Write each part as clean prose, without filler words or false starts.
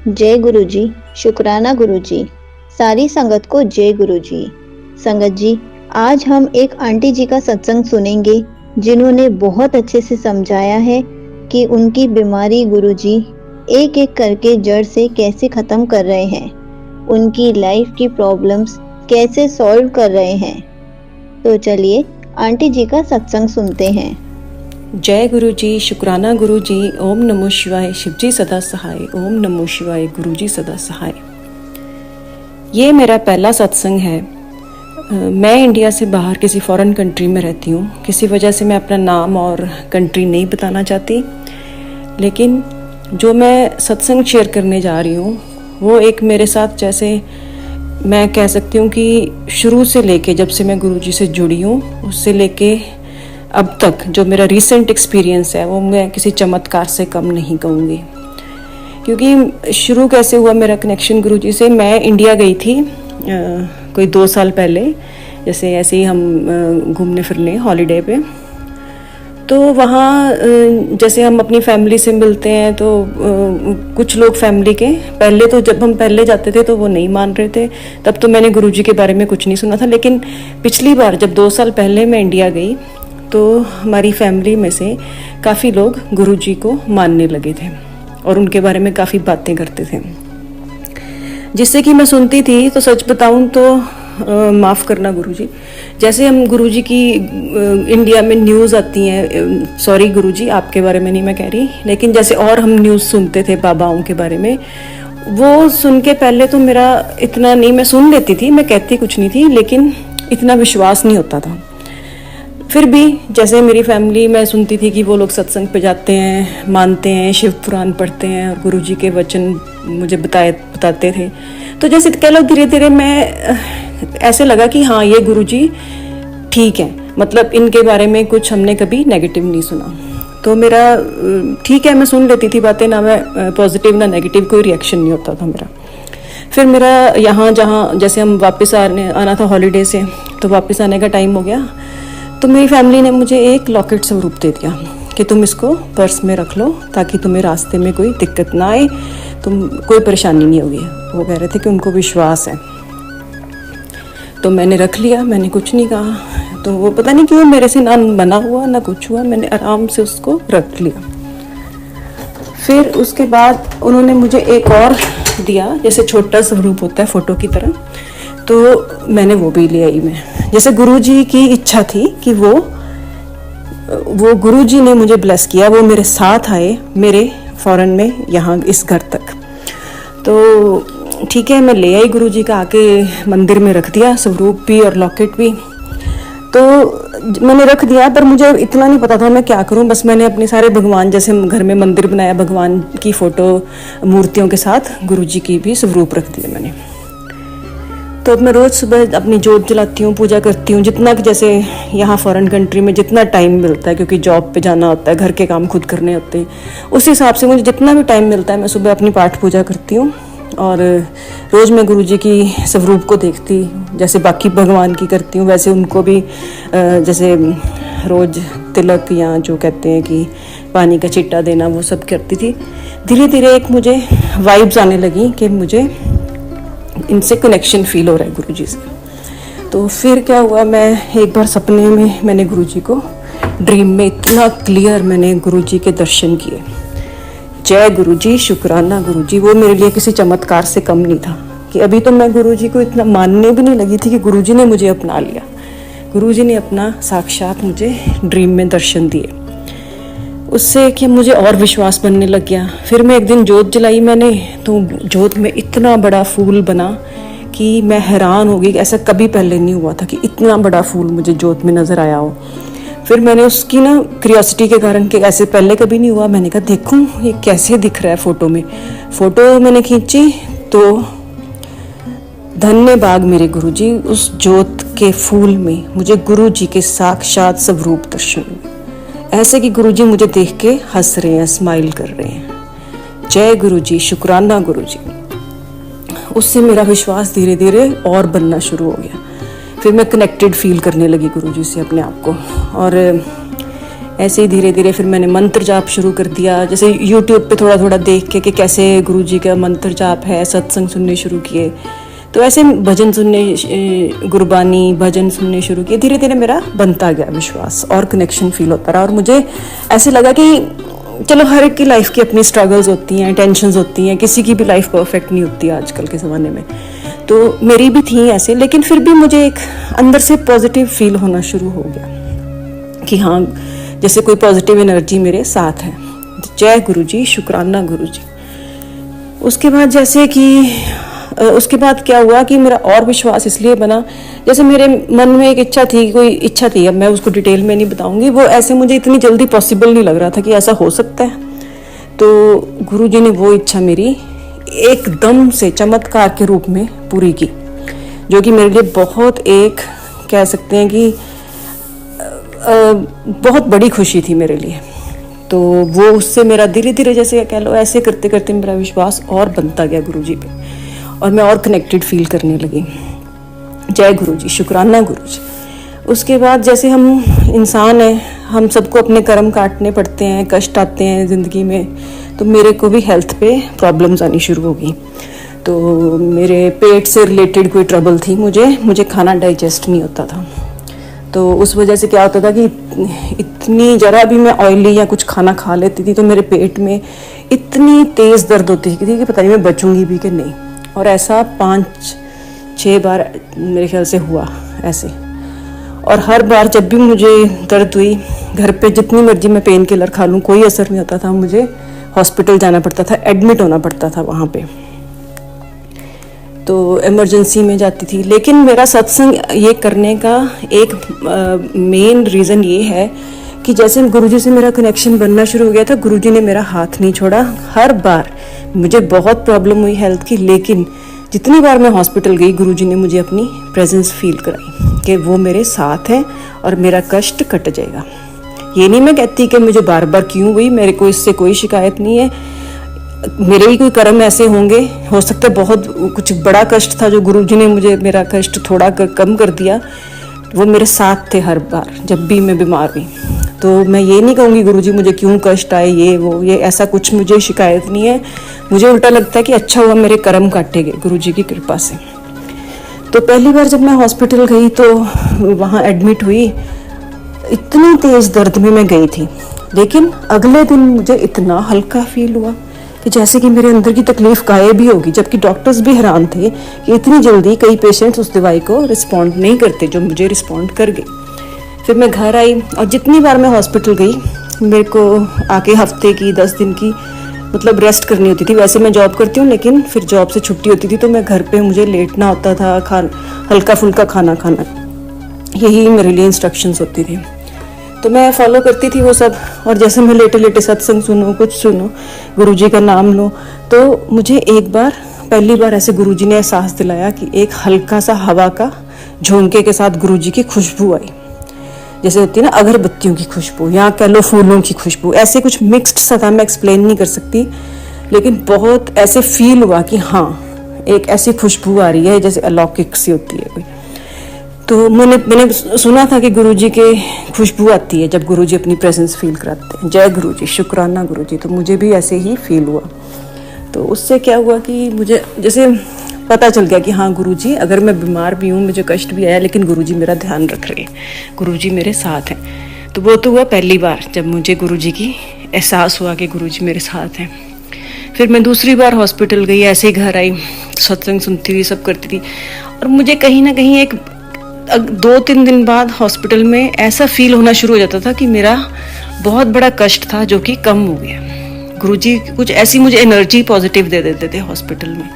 जय गुरु जी, शुक्राना गुरु जी। सारी संगत को जय गुरु जी। संगत जी, आज हम एक आंटी जी का सत्संग सुनेंगे जिन्होंने बहुत अच्छे से समझाया है कि उनकी बीमारी गुरु जी एक एक करके जड़ से कैसे खत्म कर रहे हैं, उनकी लाइफ की प्रॉब्लम्स कैसे सॉल्व कर रहे हैं। तो चलिए आंटी जी का सत्संग सुनते हैं। जय गुरु जी, शुक्राना गुरु जी। ओम नमो शिवाय, शिवजी सदा सहाय। ओम नमो शिवाय, गुरु जी सदा सहाय। ये मेरा पहला सत्संग है। मैं इंडिया से बाहर किसी फॉरेन कंट्री में रहती हूँ। किसी वजह से मैं अपना नाम और कंट्री नहीं बताना चाहती, लेकिन जो मैं सत्संग शेयर करने जा रही हूँ वो एक मेरे साथ, जैसे मैं कह सकती हूँ कि शुरू से लेके जब से मैं गुरु जी से जुड़ी हूँ उससे लेके अब तक जो मेरा रीसेंट एक्सपीरियंस है वो मैं किसी चमत्कार से कम नहीं कहूँगी। क्योंकि शुरू कैसे हुआ मेरा कनेक्शन गुरुजी से, मैं इंडिया गई थी कोई 2 साल पहले, जैसे ऐसे ही हम घूमने फिरने हॉलीडे पे। तो वहाँ जैसे हम अपनी फैमिली से मिलते हैं तो कुछ लोग फैमिली के पहले, तो जब हम पहले जाते थे तो वो नहीं मान रहे थे, तब तो मैंने गुरुजी के बारे में कुछ नहीं सुना था। लेकिन पिछली बार जब 2 साल पहले मैं इंडिया गई तो हमारी फैमिली में से काफ़ी लोग गुरुजी को मानने लगे थे और उनके बारे में काफ़ी बातें करते थे, जिससे कि मैं सुनती थी। तो सच बताऊं तो माफ़ करना गुरुजी, जैसे हम गुरुजी की इंडिया में न्यूज़ आती हैं, सॉरी गुरुजी आपके बारे में नहीं मैं कह रही, लेकिन जैसे और हम न्यूज़ सुनते थे बाबाओं के बारे में, वो सुन के पहले तो मेरा इतना नहीं, मैं सुन लेती थी, मैं कहती कुछ नहीं थी, लेकिन इतना विश्वास नहीं होता था। फिर भी जैसे मेरी फैमिली, मैं सुनती थी कि वो लोग सत्संग पे जाते हैं, मानते हैं, शिव पुराण पढ़ते हैं और गुरुजी के वचन मुझे बताते थे। तो जैसे कह लो धीरे धीरे मैं ऐसे लगा कि हाँ ये गुरुजी ठीक है, मतलब इनके बारे में कुछ हमने कभी नेगेटिव नहीं सुना। तो मेरा ठीक है, मैं सुन लेती थी बातें, ना मैं पॉजिटिव ना नेगेटिव, कोई रिएक्शन नहीं होता था मेरा। फिर मेरा यहाँ जहाँ जैसे हम वापस आना था हॉलीडे से, तो वापस आने का टाइम हो गया, तो मेरी फैमिली ने मुझे एक लॉकेट स्वरूप दे दिया कि तुम इसको पर्स में रख लो ताकि तुम्हें रास्ते में कोई दिक्कत ना आए, तुम कोई परेशानी नहीं होगी। वो कह रहे थे कि उनको विश्वास है। तो मैंने रख लिया, मैंने कुछ नहीं कहा। तो वो पता नहीं क्यों मेरे से ना मना हुआ ना कुछ हुआ, मैंने आराम से उसको रख लिया। फिर उसके बाद उन्होंने मुझे एक और दिया, जैसे छोटा स्वरूप होता है फोटो की तरह, तो मैंने वो भी ले आई। मैं जैसे गुरुजी की इच्छा थी कि वो गुरुजी ने मुझे ब्लेस किया, वो मेरे साथ आए मेरे फॉरेन में यहाँ इस घर तक। तो ठीक है, मैं ले आई गुरुजी का, आके मंदिर में रख दिया, स्वरूप भी और लॉकेट भी। तो मैंने रख दिया, पर मुझे इतना नहीं पता था मैं क्या करूं। बस मैंने अपने सारे भगवान, जैसे घर में मंदिर बनाया, भगवान की फोटो मूर्तियों के साथ गुरुजी की भी स्वरूप रख दिया मैंने। तो अब मैं रोज़ सुबह अपनी जोत जलाती हूँ, पूजा करती हूँ, जितना कि जैसे यहाँ फॉरेन कंट्री में जितना टाइम मिलता है, क्योंकि जॉब पे जाना होता है, घर के काम खुद करने होते हैं, उस हिसाब से मुझे जितना भी टाइम मिलता है मैं सुबह अपनी पाठ पूजा करती हूँ। और रोज़ मैं गुरुजी की स्वरूप को देखती, जैसे बाकी भगवान की करती हूँ वैसे उनको भी, जैसे रोज़ तिलक या जो कहते हैं कि पानी का छिट्टा देना, वो सब करती थी। धीरे धीरे एक मुझे वाइब्स आने लगी कि मुझे इनसे कनेक्शन फील हो रहा है गुरुजी से। तो फिर क्या हुआ, मैं एक बार सपने में मैंने गुरुजी को ड्रीम में इतना क्लियर मैंने गुरुजी के दर्शन किए। जय गुरुजी, शुक्राना गुरुजी। वो मेरे लिए किसी चमत्कार से कम नहीं था कि अभी तो मैं गुरुजी को इतना मानने भी नहीं लगी थी कि गुरुजी ने मुझे अपना लिया। गुरुजी ने अपना साक्षात मुझे ड्रीम में दर्शन दिए। उससे कि मुझे और विश्वास बनने लग गया। फिर मैं एक दिन जोत जलाई मैंने, तो जोत में इतना बड़ा फूल बना कि मैं हैरान हो गई। ऐसा कभी पहले नहीं हुआ था कि इतना बड़ा फूल मुझे जोत में नज़र आया हो। फिर मैंने उसकी ना क्यूरियोसिटी के कारण, कि ऐसे पहले कभी नहीं हुआ, मैंने कहा देखूं ये कैसे दिख रहा है फोटो में। फोटो मैंने खींची तो धन्य भाग मेरे गुरुजी, उस जोत के फूल में मुझे गुरुजी के साक्षात स्वरूप दर्शन हुए। ऐसे कि गुरुजी मुझे देख के हंस रहे हैं, स्माइल कर रहे हैं। जय गुरुजी, शुक्राना गुरुजी। उससे मेरा विश्वास धीरे धीरे और बनना शुरू हो गया। फिर मैं कनेक्टेड फील करने लगी गुरुजी से अपने आप को। और ऐसे ही धीरे धीरे फिर मैंने मंत्र जाप शुरू कर दिया, जैसे यूट्यूब पे थोड़ा थोड़ा देख के कि कैसे गुरुजी का मंत्र जाप है, सत्संग सुनने शुरू किए। तो ऐसे भजन सुनने, गुरबानी भजन सुनने शुरू किए। धीरे धीरे मेरा बनता गया विश्वास और कनेक्शन फील होता रहा, और मुझे ऐसे लगा कि चलो हर एक की लाइफ की अपनी स्ट्रगल्स होती हैं, टेंशन्स होती हैं, किसी की भी लाइफ परफेक्ट नहीं होती आजकल के ज़माने में। तो मेरी भी थी ऐसे, लेकिन फिर भी मुझे एक अंदर से पॉजिटिव फील होना शुरू हो गया कि हाँ, जैसे कोई पॉजिटिव एनर्जी मेरे साथ है। जय गुरुजी, शुक्राना गुरुजी। उसके बाद जैसे कि उसके बाद क्या हुआ कि मेरा और विश्वास इसलिए बना, जैसे मेरे मन में एक इच्छा थी, कोई इच्छा थी, अब मैं उसको डिटेल में नहीं बताऊंगी, वो ऐसे मुझे इतनी जल्दी पॉसिबल नहीं लग रहा था कि ऐसा हो सकता है। तो गुरुजी ने वो इच्छा मेरी एकदम से चमत्कार के रूप में पूरी की, जो कि मेरे लिए बहुत एक कह सकते हैं कि बहुत बड़ी खुशी थी मेरे लिए। तो वो उससे मेरा धीरे धीरे, जैसे कह लो, ऐसे करते करते मेरा विश्वास और बनता गया गुरुजी पे, और मैं और कनेक्टेड फील करने लगी। जय गुरुजी, शुक्राना गुरुजी। उसके बाद जैसे हम इंसान हैं, हम सबको अपने कर्म काटने पड़ते हैं, कष्ट आते हैं ज़िंदगी में। तो मेरे को भी हेल्थ पे प्रॉब्लम्स आनी शुरू हो गई। तो मेरे पेट से रिलेटेड कोई ट्रबल थी, मुझे खाना डाइजेस्ट नहीं होता था। तो उस वजह से क्या होता था कि इतनी जरा भी मैं ऑयली या कुछ खाना खा लेती थी तो मेरे पेट में इतनी तेज़ दर्द होती थी कि पता नहीं मैं बचूंगी भी कि नहीं। और ऐसा 5-6 बार मेरे ख्याल से हुआ ऐसे। और हर बार जब भी मुझे दर्द हुई, घर पे जितनी मर्जी मैं पेन किलर खा लूँ, कोई असर नहीं होता था, मुझे हॉस्पिटल जाना पड़ता था, एडमिट होना पड़ता था वहाँ पे। तो इमरजेंसी में जाती थी। लेकिन मेरा सत्संग ये करने का एक मेन रीज़न ये है कि जैसे गुरुजी से मेरा कनेक्शन बनना शुरू हो गया था, गुरुजी ने मेरा हाथ नहीं छोड़ा। हर बार मुझे बहुत प्रॉब्लम हुई हेल्थ की, लेकिन जितनी बार मैं हॉस्पिटल गई, गुरुजी ने मुझे अपनी प्रेजेंस फील कराई कि वो मेरे साथ है और मेरा कष्ट कट जाएगा। ये नहीं मैं कहती कि मुझे बार बार क्यों हुई, मेरे को इससे कोई शिकायत नहीं है। मेरे ही कोई कर्म ऐसे होंगे, हो सकता है बहुत कुछ बड़ा कष्ट था जो गुरुजी ने मुझे मेरा कष्ट थोड़ा कम कर दिया। वो मेरे साथ थे हर बार जब भी मैं बीमार हुई। तो मैं ये नहीं कहूँगी गुरुजी मुझे क्यों कष्ट आए, ये ऐसा कुछ मुझे शिकायत नहीं है। मुझे उल्टा लगता है कि अच्छा हुआ मेरे कर्म काटे गए गुरुजी की कृपा से। तो पहली बार जब मैं हॉस्पिटल गई तो वहाँ एडमिट हुई, इतनी तेज़ दर्द में मैं गई थी, लेकिन अगले दिन मुझे इतना हल्का फील हुआ कि जैसे कि मेरे अंदर की तकलीफ गायब भी होगी। जबकि डॉक्टर्स भी हैरान थे कि इतनी जल्दी कई पेशेंट्स उस दवाई को रिस्पॉन्ड नहीं करते जो मुझे रिस्पॉन्ड कर गए। फिर मैं घर आई और जितनी बार मैं हॉस्पिटल गई, मेरे को आके हफ्ते की 10 दिन की मतलब रेस्ट करनी होती थी। वैसे मैं जॉब करती हूँ, लेकिन फिर जॉब से छुट्टी होती थी तो मैं घर पे मुझे लेटना होता था, हल्का फुल्का खाना खाना, यही मेरे लिए इंस्ट्रक्शंस होती थी। तो मैं फॉलो करती थी वो सब। और जैसे मैं लेटे लेटे सत्संग सुनो, कुछ सुनो, गुरुजी का नाम लो, तो मुझे एक बार पहली बार ऐसे गुरुजी ने एहसास दिलाया कि एक हल्का सा हवा का झोंके के साथ गुरुजी की खुशबू आई, जैसे होती है ना अगरबत्तियों की खुशबू या कह लो फूलों की खुशबू, ऐसे कुछ मिक्स्ड सा था। मैं एक्सप्लेन नहीं कर सकती, लेकिन बहुत ऐसे फील हुआ कि हाँ एक ऐसी खुशबू आ रही है जैसे अलौकिक सी होती है कोई। तो मैंने सुना था कि गुरुजी के खुशबू आती है जब गुरुजी अपनी प्रेजेंस फील कराते हैं। जय गुरुजी, शुक्राना गुरुजी। तो मुझे भी ऐसे ही फील हुआ। तो उससे क्या हुआ कि मुझे जैसे पता चल गया कि हाँ गुरुजी, अगर मैं बीमार भी हूँ, मुझे कष्ट भी आया, लेकिन गुरुजी मेरा ध्यान रख रहे हैं, गुरुजी मेरे साथ हैं। तो वो तो हुआ पहली बार जब मुझे गुरुजी की एहसास हुआ कि गुरुजी मेरे साथ हैं। फिर मैं दूसरी बार हॉस्पिटल गई, ऐसे ही घर आई, सत्संग सुनती थी, सब करती थी। और मुझे कहीं ना कहीं एक 2-3 दिन बाद हॉस्पिटल में ऐसा फील होना शुरू हो जाता था कि मेरा बहुत बड़ा कष्ट था जो कि कम हो गया। गुरुजी कुछ ऐसी मुझे एनर्जी पॉजिटिव दे देते थे हॉस्पिटल में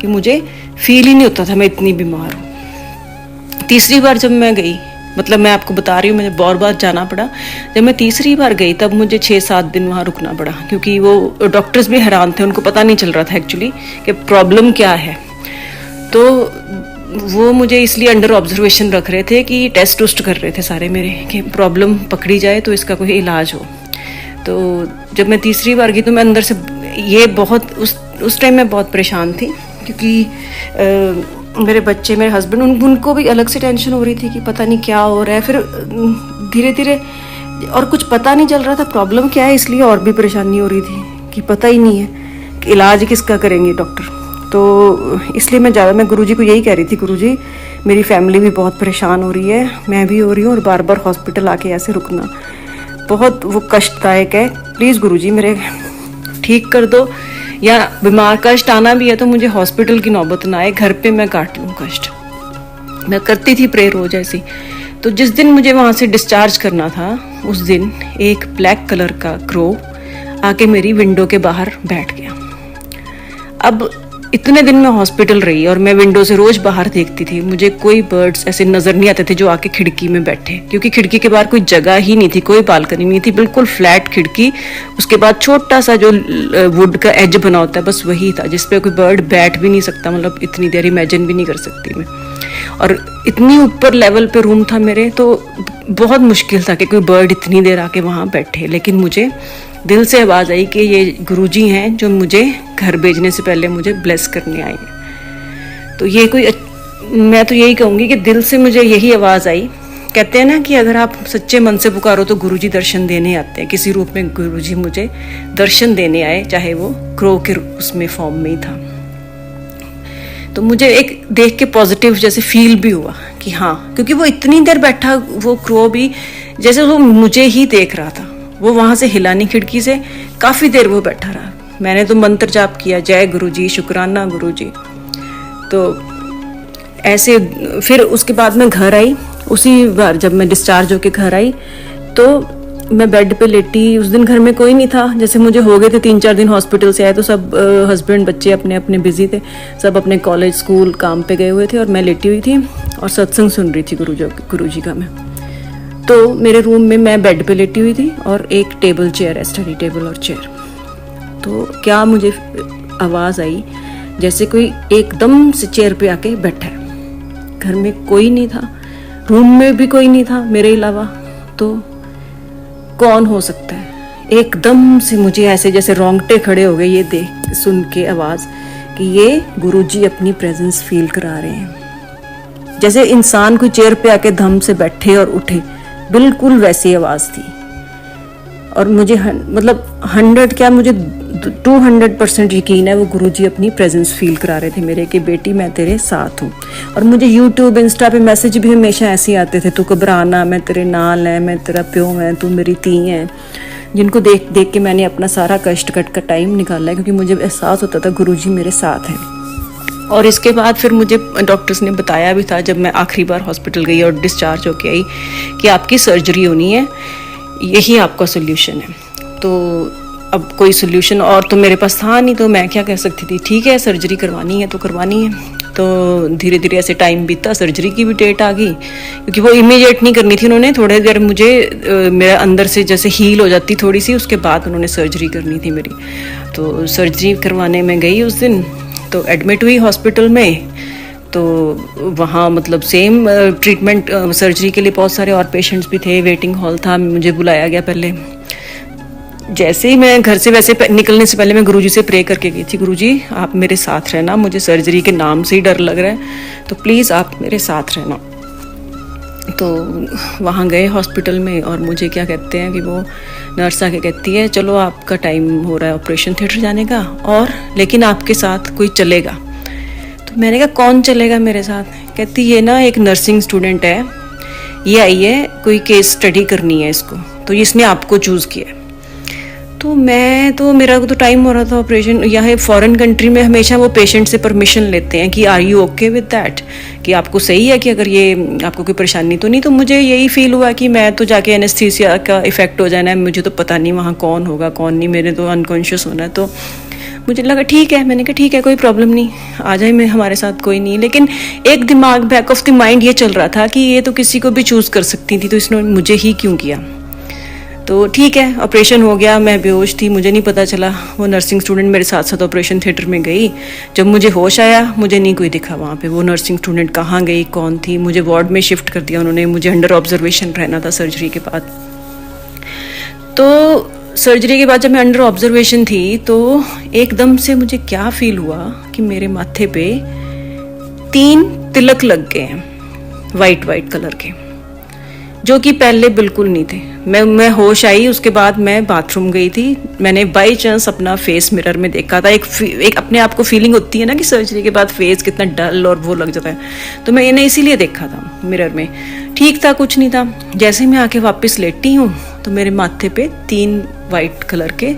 कि मुझे फील ही नहीं होता था मैं इतनी बीमार हूँ। तीसरी बार जब मैं गई, मतलब मैं आपको बता रही हूँ, मुझे बहुत बार जाना पड़ा। जब मैं तीसरी बार गई तब मुझे 6-7 दिन वहाँ रुकना पड़ा, क्योंकि वो डॉक्टर्स भी हैरान थे, उनको पता नहीं चल रहा था एक्चुअली कि प्रॉब्लम क्या है। तो वो मुझे इसलिए अंडर ऑब्जर्वेशन रख रहे थे कि टेस्ट उस्ट कर रहे थे सारे मेरे कि प्रॉब्लम पकड़ी जाए तो इसका कोई इलाज हो। तो जब मैं तीसरी बार गई तो मैं अंदर से ये बहुत उस टाइम मैं बहुत परेशान थी, क्योंकि मेरे बच्चे, मेरे हस्बैंड, उनको भी अलग से टेंशन हो रही थी कि पता नहीं क्या हो रहा है। फिर धीरे धीरे और कुछ पता नहीं चल रहा था प्रॉब्लम क्या है, इसलिए और भी परेशानी हो रही थी कि पता ही नहीं है कि इलाज किसका करेंगे डॉक्टर। तो इसलिए मैं गुरुजी को यही कह रही थी, गुरुजी मेरी फैमिली भी बहुत परेशान हो रही है, मैं भी हो रही हूँ, और बार बार हॉस्पिटल आके ऐसे रुकना बहुत वो कष्टदायक है, प्लीज़ गुरुजी मेरे ठीक कर दो, या बीमार कष्ट आना भी है तो मुझे हॉस्पिटल की नौबत ना आए, घर पे मैं काट लूँ कष्ट। मैं करती थी प्रे रोज ऐसी। तो जिस दिन मुझे वहाँ से डिस्चार्ज करना था उस दिन एक ब्लैक कलर का क्रो आके मेरी विंडो के बाहर बैठ गया। अब इतने दिन मैं हॉस्पिटल रही और मैं विंडो से रोज बाहर देखती थी, मुझे कोई बर्ड्स ऐसे नजर नहीं आते थे जो आके खिड़की में बैठे, क्योंकि खिड़की के बाहर कोई जगह ही नहीं थी, कोई बालकनी नहीं थी, बिल्कुल फ्लैट खिड़की, उसके बाद छोटा सा जो वुड का एज बना होता है बस वही था, जिसपे कोई बर्ड बैठ भी नहीं सकता, मतलब इतनी देर इमेजिन भी नहीं कर सकती मैं। और इतनी ऊपर लेवल पे रूम था मेरे, तो बहुत मुश्किल था कि कोई बर्ड इतनी देर आके वहाँ बैठे। लेकिन मुझे दिल से आवाज़ आई कि ये गुरुजी हैं जो मुझे घर भेजने से पहले मुझे ब्लेस करने आए हैं। तो ये कोई, मैं तो यही कहूँगी कि दिल से मुझे यही आवाज़ आई। कहते हैं ना कि अगर आप सच्चे मन से पुकारो तो गुरुजी दर्शन देने आते हैं। किसी रूप में गुरुजी मुझे दर्शन देने आए, चाहे वो क्रो के उसमें फॉर्म में ही था। तो मुझे एक देख के पॉजिटिव जैसे फील भी हुआ कि हाँ, क्योंकि वो इतनी देर बैठा, वो क्रो भी जैसे वो मुझे ही देख रहा था, वो वहां से हिला नहीं खिड़की से, काफी देर वो बैठा रहा। मैंने तो मंत्र जाप किया, जय गुरुजी, शुक्राना गुरुजी। तो ऐसे फिर उसके बाद मैं घर आई, उसी बार जब मैं डिस्चार्ज होके घर आई तो मैं बेड पे लेटी। उस दिन घर में कोई नहीं था, जैसे मुझे हो गए थे 3-4 दिन हॉस्पिटल से आए तो सब हस्बैंड बच्चे अपने अपने बिजी थे, सब अपने कॉलेज स्कूल काम पे गए हुए थे, और मैं लेटी हुई थी और सत्संग सुन रही थी गुरुजी का मैं। तो मेरे रूम में मैं बेड पे लेटी हुई थी और एक टेबल चेयर है, स्टडी टेबल और चेयर। तो क्या मुझे आवाज़ आई जैसे कोई एकदम से चेयर पे आके बैठा है। घर में कोई नहीं था, रूम में भी कोई नहीं था मेरे अलावा, तो कौन हो सकता है। एकदम से मुझे ऐसे जैसे रोंगटे खड़े हो गए ये देख सुन के आवाज़ कि ये गुरुजी अपनी प्रेजेंस फील करा रहे हैं। जैसे इंसान कोई चेयर पे आके धम से बैठे और उठे, बिल्कुल वैसी आवाज़ थी। और मुझे मतलब 100 क्या, मुझे 200% यकीन है वो गुरुजी अपनी प्रेजेंस फील करा रहे थे मेरे, कि बेटी मैं तेरे साथ हूँ। और मुझे यूट्यूब इंस्टा पे मैसेज भी हमेशा ऐसे ही आते थे, तू घबराना, मैं तेरे नाल है, मैं तेरा प्यो है, तू मेरी धी है, जिनको देख देख के मैंने अपना सारा कष्ट कट का टाइम निकाला है, क्योंकि मुझे एहसास होता था गुरुजी मेरे साथ हैं। और इसके बाद फिर मुझे डॉक्टर्स ने बताया भी था जब मैं आखिरी बार हॉस्पिटल गई और डिस्चार्ज होके आई कि आपकी सर्जरी होनी है, यही आपका सोल्यूशन है। तो अब कोई सोल्यूशन और तो मेरे पास था नहीं, तो मैं क्या कह सकती थी, ठीक है सर्जरी करवानी है तो करवानी है। तो धीरे धीरे ऐसे टाइम बीता, सर्जरी की भी डेट आ गई, क्योंकि वो इमीडिएट नहीं करनी थी उन्होंने, थोड़ी देर मुझे मेरा अंदर से जैसे हील हो जाती थोड़ी सी, उसके बाद उन्होंने सर्जरी करनी थी मेरी। तो सर्जरी करवाने में गई उस दिन, तो एडमिट हुई हॉस्पिटल में। तो वहाँ मतलब सेम ट्रीटमेंट सर्जरी के लिए बहुत सारे और पेशेंट्स भी थे, वेटिंग हॉल था, मुझे बुलाया गया पहले। जैसे ही मैं घर से वैसे निकलने से पहले मैं गुरुजी से प्रे करके गई थी, गुरुजी आप मेरे साथ रहना, मुझे सर्जरी के नाम से ही डर लग रहा है, तो प्लीज़ आप मेरे साथ रहना। तो वहाँ गए हॉस्पिटल में और मुझे क्या कहते हैं कि वो नर्स आके कहती है चलो आपका टाइम हो रहा है ऑपरेशन थिएटर जाने का, और लेकिन आपके साथ कोई चलेगा। तो मैंने कहा कौन चलेगा मेरे साथ? कहती ये ना एक नर्सिंग स्टूडेंट है, ये आई है कोई केस स्टडी करनी है इसको, तो इसने आपको चूज़ किया है। तो मेरा तो टाइम हो रहा था ऑपरेशन। यहाँ फॉरेन कंट्री में हमेशा वो पेशेंट से परमिशन लेते हैं कि are you okay with that, कि आपको सही है कि अगर ये आपको कोई परेशानी तो नहीं। तो मुझे यही फील हुआ कि मैं तो जाके एनेस्थीसिया का इफेक्ट हो जाना है, मुझे तो पता नहीं वहाँ कौन होगा कौन नहीं, मेरे तो अनकॉन्शियस होना है। तो मुझे लगा ठीक है, मैंने कहा ठीक है कोई प्रॉब्लम नहीं, आ जाए मैं, हमारे साथ कोई नहीं। लेकिन एक दिमाग बैक ऑफ द माइंड ये चल रहा था कि ये तो किसी को भी चूज़ कर सकती थी, तो इसने मुझे ही क्यों किया। तो ठीक है ऑपरेशन हो गया, मैं बेहोश थी, मुझे नहीं पता चला। वो नर्सिंग स्टूडेंट मेरे साथ साथ ऑपरेशन थिएटर में गई। जब मुझे होश आया मुझे नहीं कोई दिखा वहाँ पे, वो नर्सिंग स्टूडेंट कहाँ गई कौन थी। मुझे वार्ड में शिफ्ट कर दिया उन्होंने, मुझे अंडर ऑब्जर्वेशन रहना था सर्जरी के बाद। तो सर्जरी के बाद जब मैं अंडर ऑब्जर्वेशन थी तो एकदम से मुझे क्या फील हुआ कि मेरे माथे पे 3 तिलक लग गए हैं वाइट कलर के। जो कि पहले बिल्कुल नहीं थे। मैं होश आई, उसके बाद मैं बाथरूम गई थी, मैंने बाई चांस अपना फेस मिरर में देखा था। एक अपने आप को फीलिंग होती है ना कि सर्जरी के बाद फेस कितना डल और वो लग जाता है, तो मैंने इसीलिए देखा था मिरर में। ठीक था, कुछ नहीं था। जैसे मैं आके वापस लेटी हूँ तो मेरे माथे पे 3 वाइट कलर के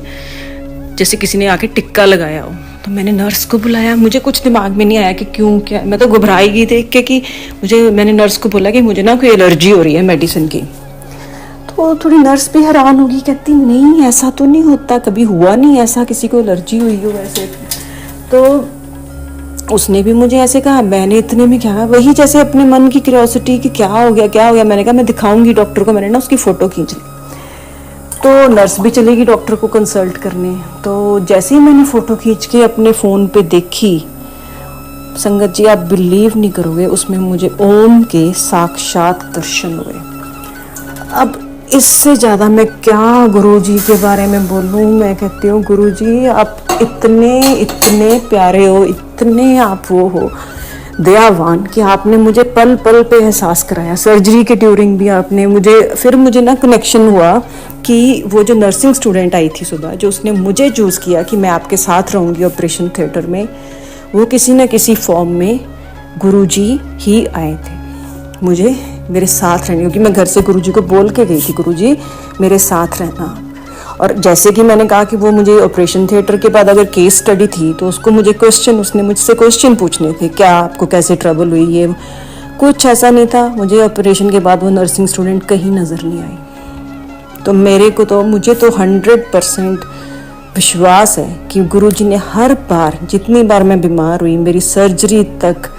जैसे किसी ने आके टिक्का लगाया हो। तो मैंने नर्स को बुलाया, मुझे कुछ दिमाग में नहीं आया कि क्यों क्या, मैं तो घबराई गई देख के कि मैंने नर्स को बोला कि मुझे ना कोई एलर्जी हो रही है मेडिसिन की। तो थोड़ी नर्स भी हैरान होगी, कहती नहीं ऐसा तो नहीं होता, कभी हुआ नहीं ऐसा किसी को एलर्जी हुई हो वैसे। तो उसने भी मुझे ऐसे कहा, मैंने इतने में क्या, वही जैसे अपने मन की क्यूरियोसिटी कि क्या हो गया। मैंने कहा मैं दिखाऊंगी डॉक्टर को, मैंने ना उसकी फ़ोटो खींच ली। तो नर्स भी चलेगी डॉक्टर को कंसल्ट करने। तो जैसे ही मैंने फ़ोटो खींच के अपने फ़ोन पे देखी, संगत जी आप बिलीव नहीं करोगे, उसमें मुझे ओम के साक्षात दर्शन हुए। अब इससे ज़्यादा मैं क्या गुरुजी के बारे में बोलूँ। मैं कहती हूँ गुरुजी आप इतने प्यारे हो, इतने आप वो हो दयावान कि आपने मुझे पल पल पे एहसास कराया। सर्जरी के ड्यूरिंग भी आपने मुझे ना कनेक्शन हुआ कि वो जो नर्सिंग स्टूडेंट आई थी सुबह, जो उसने मुझे चूज़ किया कि मैं आपके साथ रहूँगी ऑपरेशन थिएटर में, वो किसी न किसी फॉर्म में गुरुजी ही आए थे मुझे मेरे साथ रहने, क्योंकि मैं घर से गुरुजी को बोल के गई थी गुरुजी मेरे साथ रहना। और जैसे कि मैंने कहा कि वो मुझे ऑपरेशन थिएटर के बाद अगर केस स्टडी थी तो उसने मुझसे क्वेश्चन पूछने थे, क्या आपको कैसे ट्रबल हुई, ये कुछ ऐसा नहीं था। मुझे ऑपरेशन के बाद वो नर्सिंग स्टूडेंट कहीं नज़र नहीं आई। तो मुझे तो 100% विश्वास है कि गुरुजी ने हर बार, जितनी बार मैं बीमार हुई, मेरी सर्जरी तक,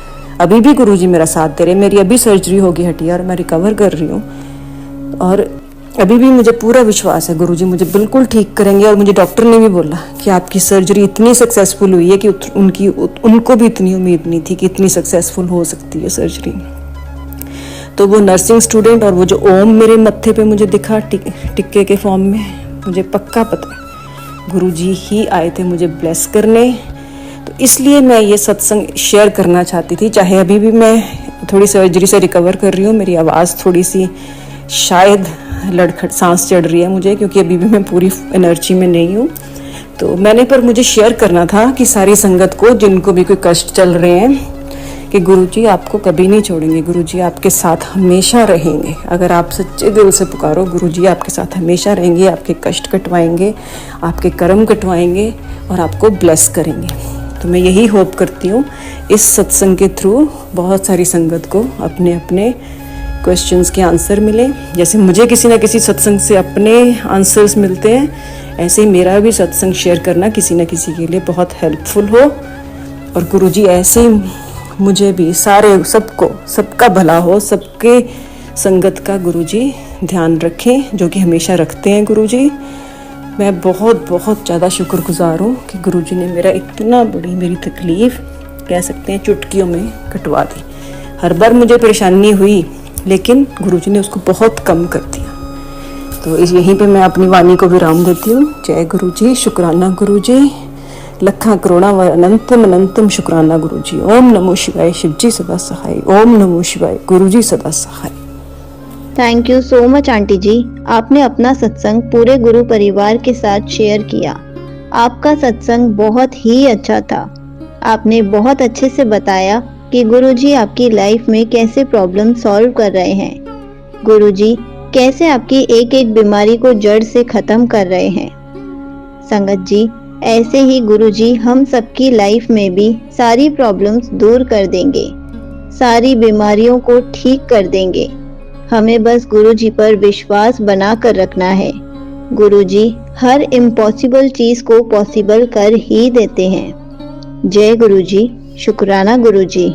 अभी भी गुरुजी मेरा साथ दे रहे। मेरी अभी सर्जरी होगी हटिया और मैं रिकवर कर रही हूँ, और अभी भी मुझे पूरा विश्वास है गुरुजी मुझे बिल्कुल ठीक करेंगे। और मुझे डॉक्टर ने भी बोला कि आपकी सर्जरी इतनी सक्सेसफुल हुई है कि उनको भी इतनी उम्मीद नहीं थी कि इतनी सक्सेसफुल हो सकती है सर्जरी। तो वो नर्सिंग स्टूडेंट और वो जो ओम मेरे मत्थे पे मुझे दिखा टिक्के के फॉर्म में, मुझे पक्का पता है गुरुजी ही आए थे मुझे ब्लेस करने। तो इसलिए मैं ये सत्संग शेयर करना चाहती थी। चाहे अभी भी मैं थोड़ी सर्जरी से रिकवर कर रही हूँ, मेरी आवाज़ थोड़ी सी शायद लड़खड़ सांस चढ़ रही है मुझे, क्योंकि अभी भी मैं पूरी एनर्जी में नहीं हूँ। तो पर मुझे शेयर करना था कि सारी संगत को, जिनको भी कोई कष्ट चल रहे हैं, कि गुरुजी आपको कभी नहीं छोड़ेंगे, गुरुजी आपके साथ हमेशा रहेंगे। अगर आप सच्चे दिल से पुकारो, गुरुजी आपके साथ हमेशा रहेंगे, आपके कष्ट कटवाएंगे, आपके कर्म कटवाएंगे और आपको ब्लेस करेंगे। तो मैं यही होप करती हूँ इस सत्संग के थ्रू बहुत सारी संगत को अपने अपने क्वेश्चंस के आंसर मिले। जैसे मुझे किसी न किसी सत्संग से अपने आंसर्स मिलते हैं, ऐसे ही मेरा भी सत्संग शेयर करना किसी न किसी के लिए बहुत हेल्पफुल हो। और गुरुजी ऐसे ही मुझे भी सबका भला हो, सबके संगत का गुरुजी ध्यान रखें, जो कि हमेशा रखते हैं गुरुजी। मैं बहुत बहुत ज़्यादा शुक्रगुजार हूँ कि गुरुजी ने मेरी तकलीफ़ कह सकते हैं चुटकियों में कटवा दी। हर बार मुझे परेशानी हुई, लेकिन गुरुजी ने उसको बहुत कम कर दिया। तो यहीं पे मैं अपनी वाणी को विराम देती हूँ। जय गुरुजी, शुक्राना गुरुजी, लखा करोड़ा व अनंतम अनंतम शुक्राना गुरुजी। ओम नमो शिवाय, शिवजी सदा सहाय। ओम नमो शिवाय, गुरुजी सदा सहाय। Thank you so much aunty ji, आपने अपना सत्संग पूरे गुरु परिवार के साथ शेयर किया। आपका सत्संग बहुत ही अच्छा था। आपने बहुत अच्छे से बताया कि गुरुजी आपकी लाइफ में कैसे प्रॉब्लम सॉल्व कर रहे हैं, गुरुजी कैसे आपकी एक एक बीमारी को जड़ से खत्म कर रहे हैं। संगत जी, ऐसे ही गुरुजी हम सबकी लाइफ में भी सारी प्रॉब्लम्स दूर कर देंगे, सारी बीमारियों को ठीक कर देंगे। हमें बस गुरुजी पर विश्वास बना कर रखना है। गुरुजी हर इम्पॉसिबल चीज को पॉसिबल कर ही देते हैं। जय गुरुजी, शुक्राना गुरुजी।